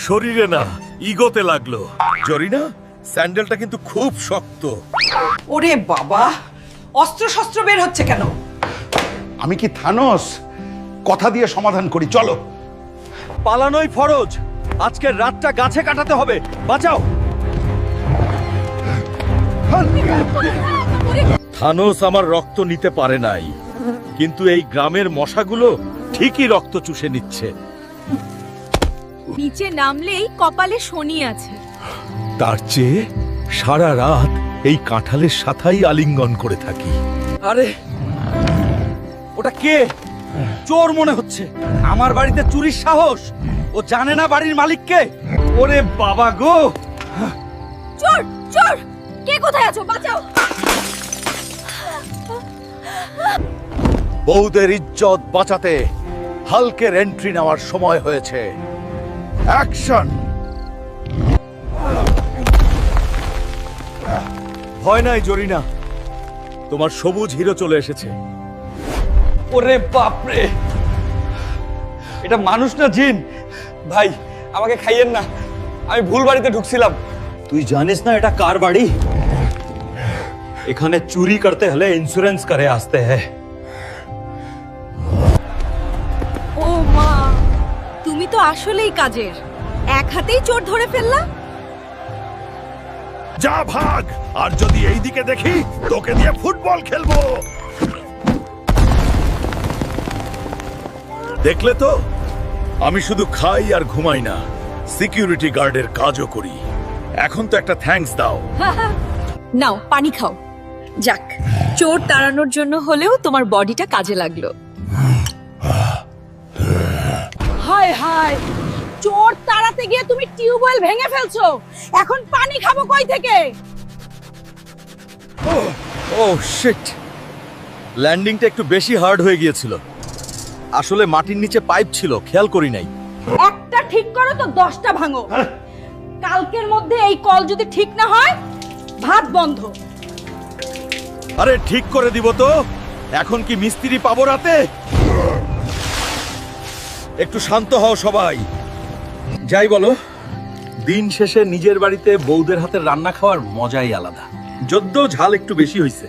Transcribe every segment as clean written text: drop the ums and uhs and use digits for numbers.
শরীরে না, ইগোতে লাগলো। জরিনা, স্যান্ডেলটা কিন্তু খুব শক্ত। ওরে বাবা, অস্ত্র শস্ত্র বের হচ্ছে কেন? আমি কি থানোস? কথা দিয়ে সমাধান করি, চলো। পালানোই ফরজ। আজকের রাতটা গাছে কাটাতে হবে। বাঁচাও। থানোস আমার রক্ত নিতে পারে নাই, কিন্তু এই গ্রামের মশাগুলো ঠিকই রক্ত চুষে নিচ্ছে। নিচে নামলেই কপালে শনি আছে। তার চেয়ে সারা রাত এই কাঁঠালের সাথাই আলিঙ্গন করে থাকি। আরে ওটা কে? চোর মনে হচ্ছে। আমার বাড়িতে চুরির সাহস। ও জানে না বাড়ির মালিককে। ওরে বাবা গো! চোর চোর, কে কোথায় আছো? বাঁচাও। বউদের ইজ্জত বাঁচাতে হালকের এন্ট্রি নেওয়ার সময় হয়েছে। অ্যাকশন! ভয় নাই জরিনা, তোমার সবুজ হিরো চলে এসেছে। ওরে বাপরে, এটা মানুষ না জিন? ভাই আমাকে খাইয়েন না, আমি ভুল বাড়িতে ঢুকছিলাম। তুই জানিস না এটা কার বাড়ি? এখানে চুরি করতে হলে ইন্স্যুরেন্স করে আসতে হয়। ও মা, তুমি তো আসলেই কাজের। এক হাতেই চোর ধরে ফেললা। যা ভাগ, আর যদি এই দিকে দেখি তোকে দিয়ে ফুটবল খেলবো। দেখলে তো, আমি শুধু খাই আর ঘুমাই না, সিকিউরিটি গার্ডের কাজও করি। এখন তো একটা থ্যাঙ্কস দাও। নাও পানি খাও। যাক, চোর তাড়ানোর জন্য হলেও তোমার বডিটা কাজে লাগলো। হায় হায়, চোর তাড়াতে গিয়ে তুমি টিউবওয়েল ভেঙে ফেলছো। এখন পানি খাবো কই থেকে? ও শিট, ল্যান্ডিংটা একটু বেশি হার্ড হয়ে গিয়েছিল। আসলে মাটির নিচে পাইপ ছিল, খেয়াল করি নাই। একটা ঠিক করো তো 10টা ভাঙো। কালকের মধ্যে এই কল যদি ঠিক না হয়, ভাত বন্ধ। আরে ঠিক করে দিব তো। এখন কি মিস্ত্রি পাবো রাতে? একটু শান্ত হও সবাই। যাই বলো, দিন শেষে নিজের বাড়িতে বউদের হাতের রান্না খাওয়ার মজাই আলাদা। যদ্য ঝাল একটু বেশি হয়েছে।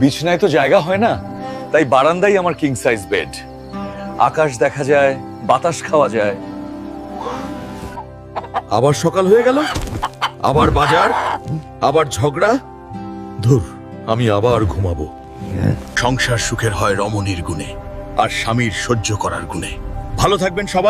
বিছনায় তো জায়গা হয় না, তাই বারান্দাই আমার কিং সাইজ বেড। আকাশ দেখা যায়, বাতাস খাওয়া যায়। আবার সকাল হয়ে গেল, আবার বাজার, আবার ঝগড়া। ধুর, আমি আবার ঘুমাবো। সংসার সুখের হয় রমণীর গুণে, আর স্বামীর সহ্য করার গুণে। ভালো থাকবেন সবাই।